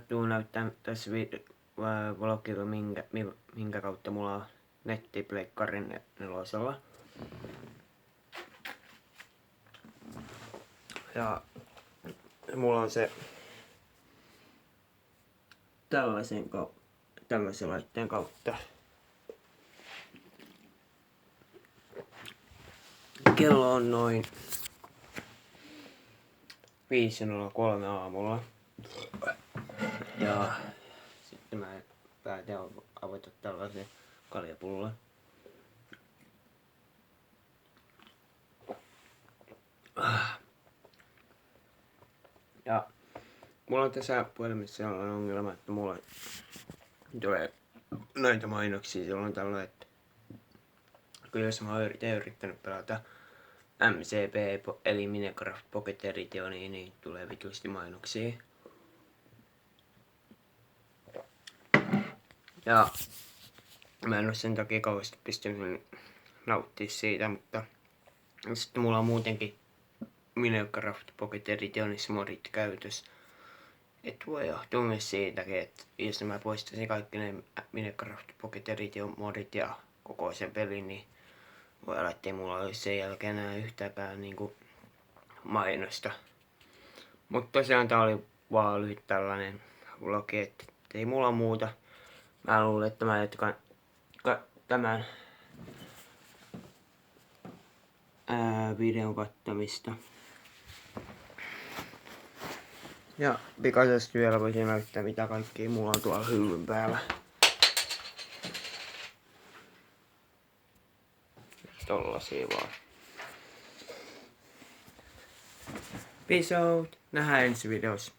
Tuun näyttää tässä vlogilla, minkä kautta mulla on netti Pleikkarin 4. Ja mulla on se tällaisen laitteen kautta. Kello on noin 5:03 aamulla. Ja sitten mä päätin avata tällaisen kaljapullon. Ja mulla on tässä puhelimessa sellainen ongelma, että mulla tulee näitä mainoksia silloin tällöin, että jos mä oon yrittänyt pelata MCP eli Minecraft Pocket Edition, niin tulee vitusti mainoksia. Ja mä en oo sen takia kauheasti pystynyt nauttia siitä, mutta sitten mulla on muutenkin Minecraft Pocket Editionissa modit käytössä. Et voi johtua myös siitäkin, että jos mä poistaisin kaikki ne Minecraft Pocket Edition modit ja koko sen pelin, niin voi olla, ettei mulla olisi sen jälkeen enää yhtäkään niinku mainosta. Mutta tosiaan tää oli vaan lyhyt tällainen vlogi, että ei mulla muuta. Mä luulen, että mä jatkan tämän videon kattamista. Ja pikaisesti vielä voisin näyttää, mitä kaikkea mulla on tuolla hyllyn päällä. Tollasia vaan. Peace out. Nähdään ensi videossa.